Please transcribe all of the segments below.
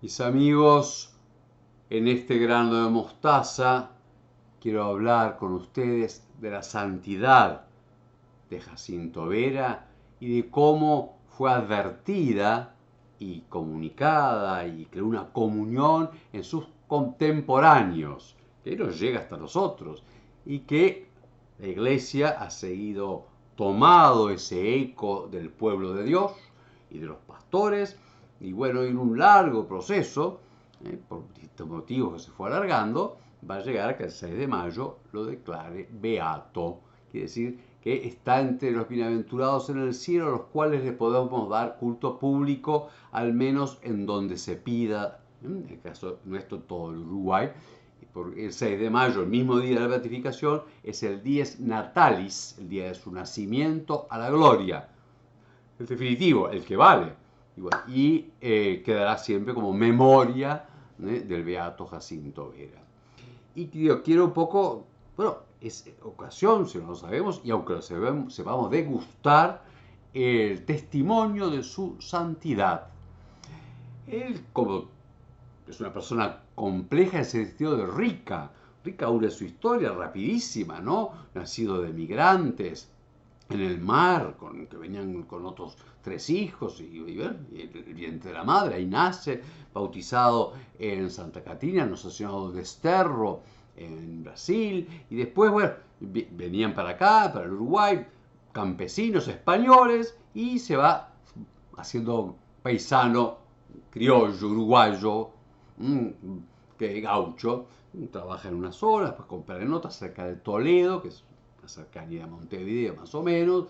Mis amigos, en este grano de mostaza quiero hablar con ustedes de la santidad de Jacinto Vera y de cómo fue advertida y comunicada y creó una comunión en sus contemporáneos, que nos llega hasta nosotros y que la Iglesia ha seguido tomado ese eco del pueblo de Dios y de los pastores y bueno, en un largo proceso, por distintos motivos que se fue alargando, va a llegar a que el 6 de mayo lo declare beato. Quiere decir que está entre los bienaventurados en el cielo, a los cuales le podemos dar culto público, al menos en donde se pida, en el caso nuestro, todo el Uruguay. Porque el 6 de mayo, el mismo día de la beatificación, es el dies natalis, el día de su nacimiento a la gloria. El definitivo, el que vale. Quedará siempre como memoria del beato Jacinto Vera. Y yo quiero un poco, bueno, es ocasión, si no lo sabemos, y aunque lo sepamos degustar, el testimonio de su santidad. Él, como es una persona compleja en ese sentido de rica, rica aún de su historia, rapidísima, ¿no? Nacido de migrantes, en el mar, que venían con otros tres hijos, y el vientre de la madre, ahí nace, bautizado en Santa Catarina, en los asesinados de Esterro, en Brasil, y después, bueno, venían para acá, para el Uruguay, campesinos españoles, y se va haciendo paisano, criollo, uruguayo, que gaucho, trabaja en una zona, después compra en otra, cerca de Toledo, que es una cercanía a Montevideo más o menos.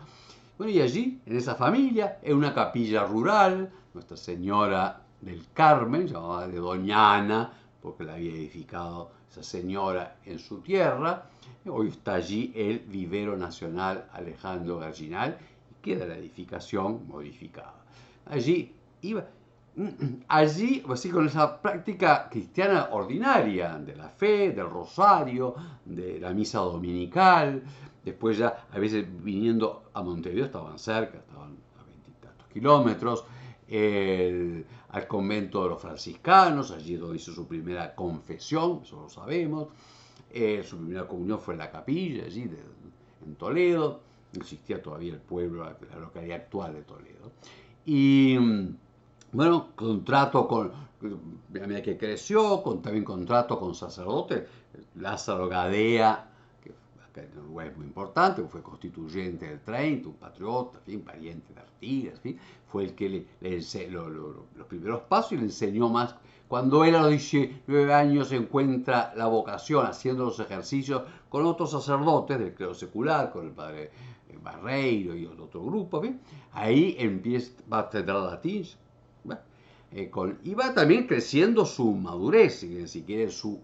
Bueno, y allí, en esa familia, en una capilla rural, Nuestra Señora del Carmen, llamada de Doña Ana, porque la había edificado esa señora en su tierra. Hoy está allí el Vivero Nacional Alejandro Gallinal y queda la edificación modificada. Allí iba, allí, así con esa práctica cristiana ordinaria de la fe, del rosario, de la misa dominical. Después ya, a veces viniendo a Montevideo, estaban cerca, estaban a 20 y tantos kilómetros, al convento de los franciscanos, allí es donde hizo su primera confesión, eso lo sabemos. Su primera comunión fue en la capilla, allí en Toledo. Existía todavía el pueblo, la localidad actual de Toledo. Y bueno, contrato con, a medida que creció, también contrato con sacerdotes. Lázaro Gadea, que acá en Uruguay es muy importante, fue constituyente del 30, un patriota, en fin, pariente de Artigas, en fin, fue el que le enseñó los primeros pasos y le enseñó más. Cuando él a los 19 años encuentra la vocación haciendo los ejercicios con otros sacerdotes del clero secular, con el padre Barreiro y otro grupo, ¿sí? Ahí empieza, va a aprender latín, y va también creciendo su madurez, si quiere su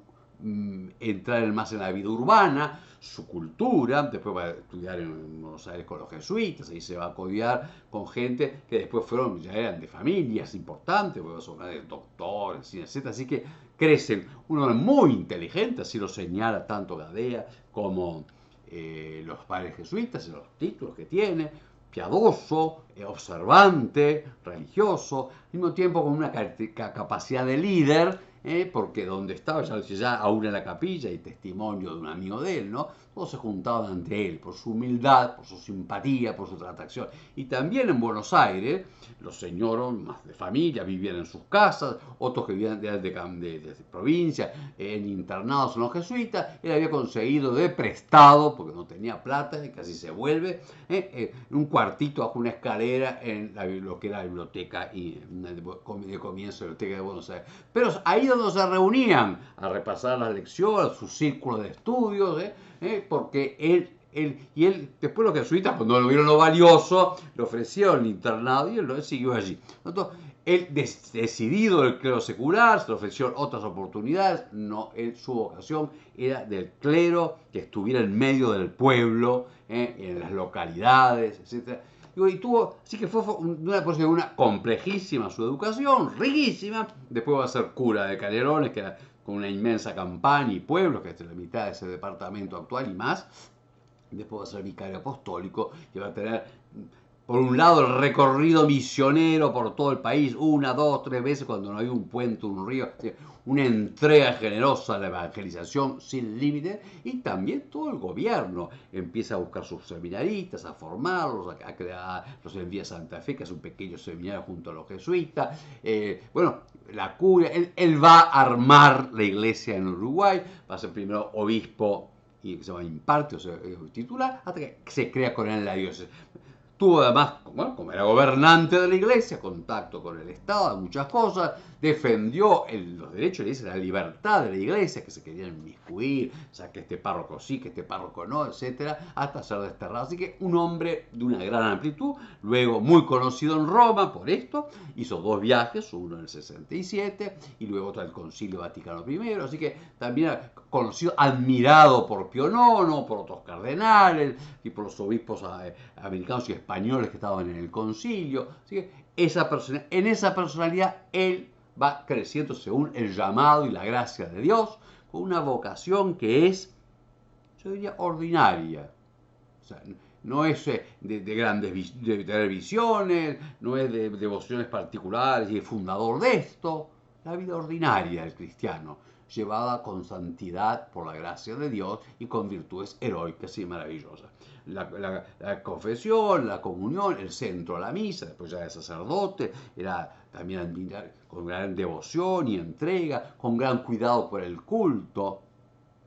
entrar más en la vida urbana, su cultura. Después va a estudiar en Buenos Aires con los jesuitas, ahí se va a codiar con gente que después ya eran de familias importantes, son doctores, etc. Así que crecen. Uno es muy inteligente, así lo señala tanto Gadea como los padres jesuitas, los títulos que tiene, piadoso, observante, religioso, al mismo tiempo con una capacidad de líder, porque donde estaba, ya aún en la capilla, hay testimonio de un amigo de él, ¿no? Todos se juntaban ante él por su humildad, por su simpatía, por su transacción. Y también en Buenos Aires, los señores más de familia vivían en sus casas, otros que vivían de provincia, en internados en los jesuitas. Él había conseguido de prestado, porque no tenía plata, y casi se vuelve, un cuartito bajo una escalera en lo que era la biblioteca y de comienzo de la biblioteca de Buenos Aires. Pero ahí donde se reunían a repasar las lecciones, sus círculos de estudios, porque él, después los jesuitas, cuando lo vieron lo valioso, le ofrecieron el internado y él lo siguió allí. Entonces, él, decidido del clero secular, se le ofrecieron otras oportunidades. No, su vocación era del clero que estuviera en medio del pueblo, en las localidades, etc. Y tuvo, así que fue una complejísima su educación, riquísima. Después va a ser cura de Canelones, que era con una inmensa campaña y pueblos, que es la mitad de ese departamento actual y más. Después va a ser vicario apostólico, que va a tener por un lado, el recorrido misionero por todo el país, una, dos, tres veces cuando no hay un puente, un río, una entrega generosa a la evangelización sin límite, y también todo el gobierno empieza a buscar sus seminaristas, a formarlos, a crear, los envía a Santa Fe, que es un pequeño seminario junto a los jesuitas. Bueno, la curia, él va a armar la iglesia en Uruguay, va a ser primero obispo y se llama imparte, o sea, titular, hasta que se crea con él la diócesis. Tuvo además, bueno, como era gobernante de la iglesia, contacto con el Estado, muchas cosas, defendió los derechos de la iglesia, la libertad de la iglesia, que se querían inmiscuir, o sea, que este párroco sí, que este párroco no, etcétera, hasta ser desterrado. Así que un hombre de una gran amplitud, luego muy conocido en Roma por esto, hizo dos viajes, uno en el 67 y luego otro al Concilio Vaticano I, así que también conocido, admirado por Pío IX, por otros cardenales y por los obispos americanos y españoles que estaban en el concilio. Así que en esa personalidad él va creciendo según el llamado y la gracia de Dios, con una vocación que es, yo diría, ordinaria. O sea, no es de grandes de tener visiones, no es de devociones particulares y es fundador de esto. La vida ordinaria del cristiano, llevada con santidad por la gracia de Dios y con virtudes heroicas y maravillosas. La confesión, la comunión, el centro a la misa, después ya de sacerdote, era también con gran devoción y entrega, con gran cuidado por el culto.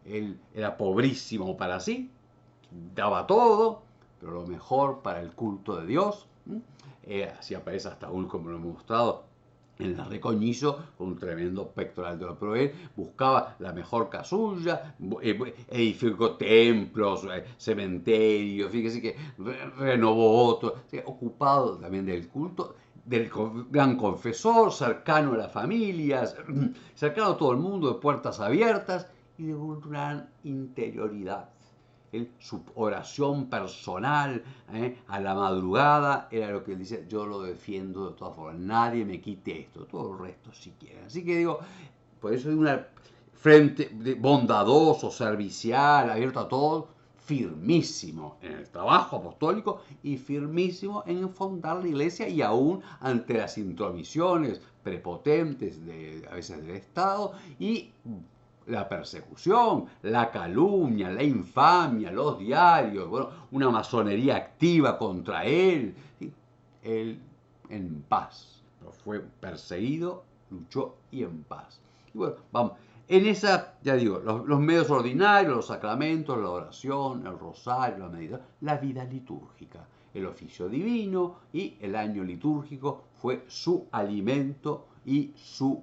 Él era pobrísimo para sí, daba todo, pero lo mejor para el culto de Dios. Así aparece hasta aún, como lo hemos mostrado, en el Recoñizo, con un tremendo pectoral de lo proveer, buscaba la mejor casulla, edificó templos, cementerios, fíjese que renovó otro, ocupado también del culto, del gran confesor, cercano a las familias, cercano a todo el mundo, de puertas abiertas y de una gran interioridad. Su oración personal a la madrugada era lo que él dice: yo lo defiendo de todas formas, nadie me quite esto, todo el resto si quieren. Así que digo, por eso hay una frente bondadoso, servicial, abierto a todos, firmísimo en el trabajo apostólico y firmísimo en fundar la iglesia, y aún ante las intromisiones prepotentes a veces del Estado y la persecución, la calumnia, la infamia, los diarios, bueno, una masonería activa contra él. ¿Sí? Él en paz, fue perseguido, luchó y en paz. Y bueno, vamos, en esa, ya digo, los medios ordinarios, los sacramentos, la oración, el rosario, la meditación, la vida litúrgica, el oficio divino y el año litúrgico fue su alimento y su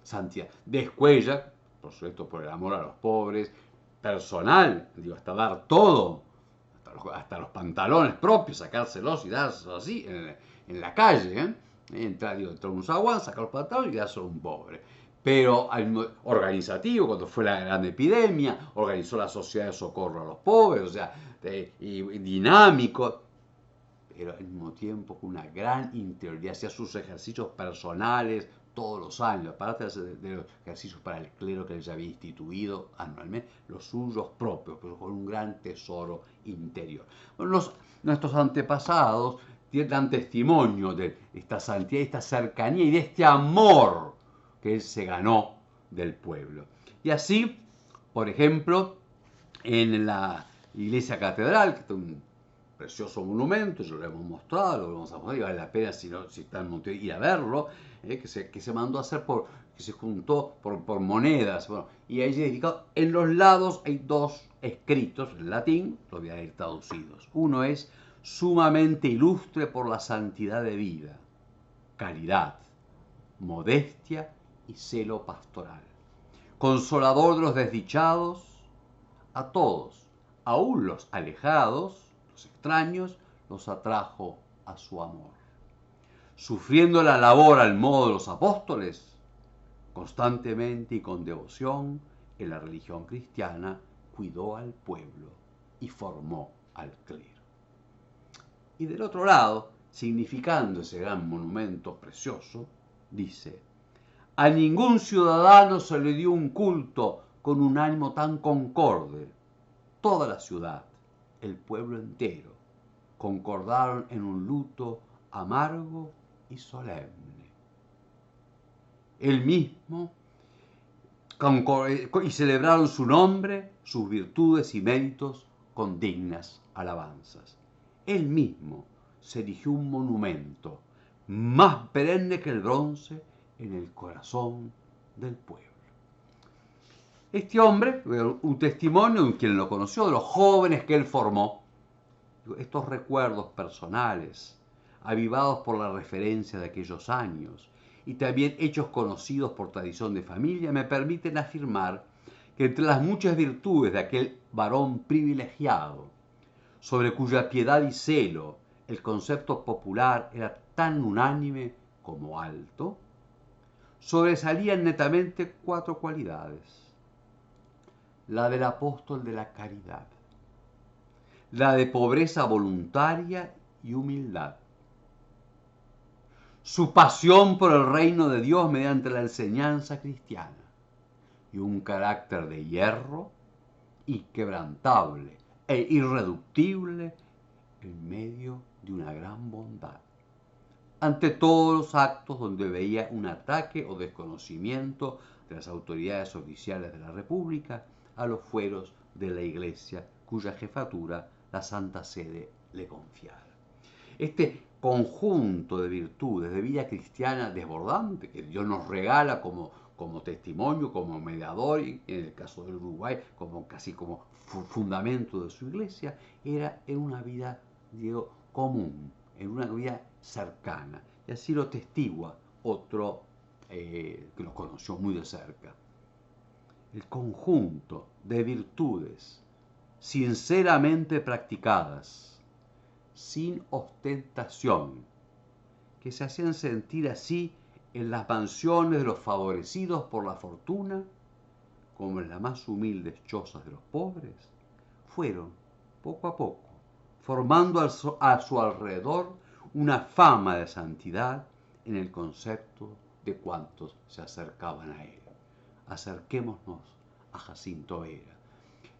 santidad. Descuella, por supuesto, por el amor a los pobres, personal, digo, hasta dar todo, hasta los pantalones propios, sacárselos y dárselos así en la calle, entra un zaguán, sacar los pantalones y dárselo a un pobre. Pero organizativo, cuando fue la gran epidemia, organizó la sociedad de socorro a los pobres, o sea, y dinámico, pero al mismo tiempo con una gran interioridad, hacía sus ejercicios personales todos los años, aparte de los ejercicios para el clero que él ya había instituido anualmente, los suyos propios, pero con un gran tesoro interior. Bueno, nuestros antepasados dan testimonio de esta santidad, de esta cercanía y de este amor que él se ganó del pueblo. Y así, por ejemplo, en la iglesia catedral, que es un precioso monumento, ya lo hemos mostrado, lo vamos a mostrar, y vale la pena si está en Montevideo ir a verlo, que se mandó a hacer que se juntó por monedas, bueno, y ahí dedicado, en los lados hay dos escritos en latín, los voy a ir traducidos. Uno es: sumamente ilustre por la santidad de vida, caridad, modestia y celo pastoral, consolador de los desdichados, a todos, aún los alejados, los extraños, los atrajo a su amor. Sufriendo la labor al modo de los apóstoles, constantemente y con devoción, en la religión cristiana cuidó al pueblo y formó al clero. Y del otro lado, significando ese gran monumento precioso, dice: a ningún ciudadano se le dio un culto con un ánimo tan concorde. Toda la ciudad, el pueblo entero, concordaron en un luto amargo y solemne. Él mismo y celebraron su nombre, sus virtudes y méritos con dignas alabanzas. Él mismo se erigió un monumento más perenne que el bronce en el corazón del pueblo. Este hombre, un testimonio de quien lo conoció, de los jóvenes que él formó, estos recuerdos personales, avivados por la referencia de aquellos años y también hechos conocidos por tradición de familia, me permiten afirmar que entre las muchas virtudes de aquel varón privilegiado, sobre cuya piedad y celo el concepto popular era tan unánime como alto, sobresalían netamente 4 cualidades. La del apóstol de la caridad, la de pobreza voluntaria y humildad, su pasión por el reino de Dios mediante la enseñanza cristiana y un carácter de hierro inquebrantable e irreductible en medio de una gran bondad. Ante todos los actos donde veía un ataque o desconocimiento de las autoridades oficiales de la República a los fueros de la Iglesia cuya jefatura la Santa Sede le confiara. Este conjunto de virtudes de vida cristiana desbordante que Dios nos regala como testimonio, como mediador, y en el caso del Uruguay, casi como fundamento de su iglesia, era en una vida, digo, común, en una vida cercana. Y así lo testigua otro que lo conoció muy de cerca. El conjunto de virtudes sinceramente practicadas, sin ostentación, que se hacían sentir así en las mansiones de los favorecidos por la fortuna, como en las más humildes chozas de los pobres, fueron, poco a poco, formando a su alrededor una fama de santidad en el concepto de cuantos se acercaban a él. Acerquémonos a Jacinto Vera.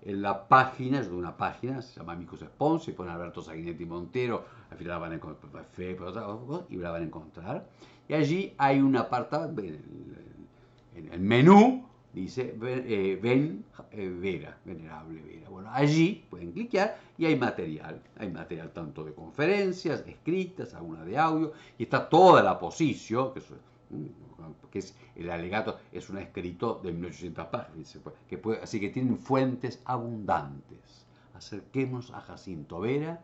En la página, es de una página, se llama Amicus Sponsor, y pone Alberto Sanguinetti Montero, al final la van a encontrar, y la van a encontrar. Y allí hay un apartado, en el menú, dice Ven Vera, Venerable Vera. Bueno, allí pueden cliquear y hay material tanto de conferencias, escritas, alguna de audio, y está toda la posición, que es el alegato, es un escrito de 1800 páginas, así que tienen fuentes abundantes. Acerquémonos a Jacinto Vera,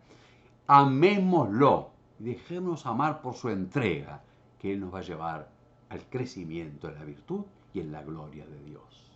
amémoslo, dejémonos amar por su entrega, que él nos va a llevar al crecimiento en la virtud y en la gloria de Dios.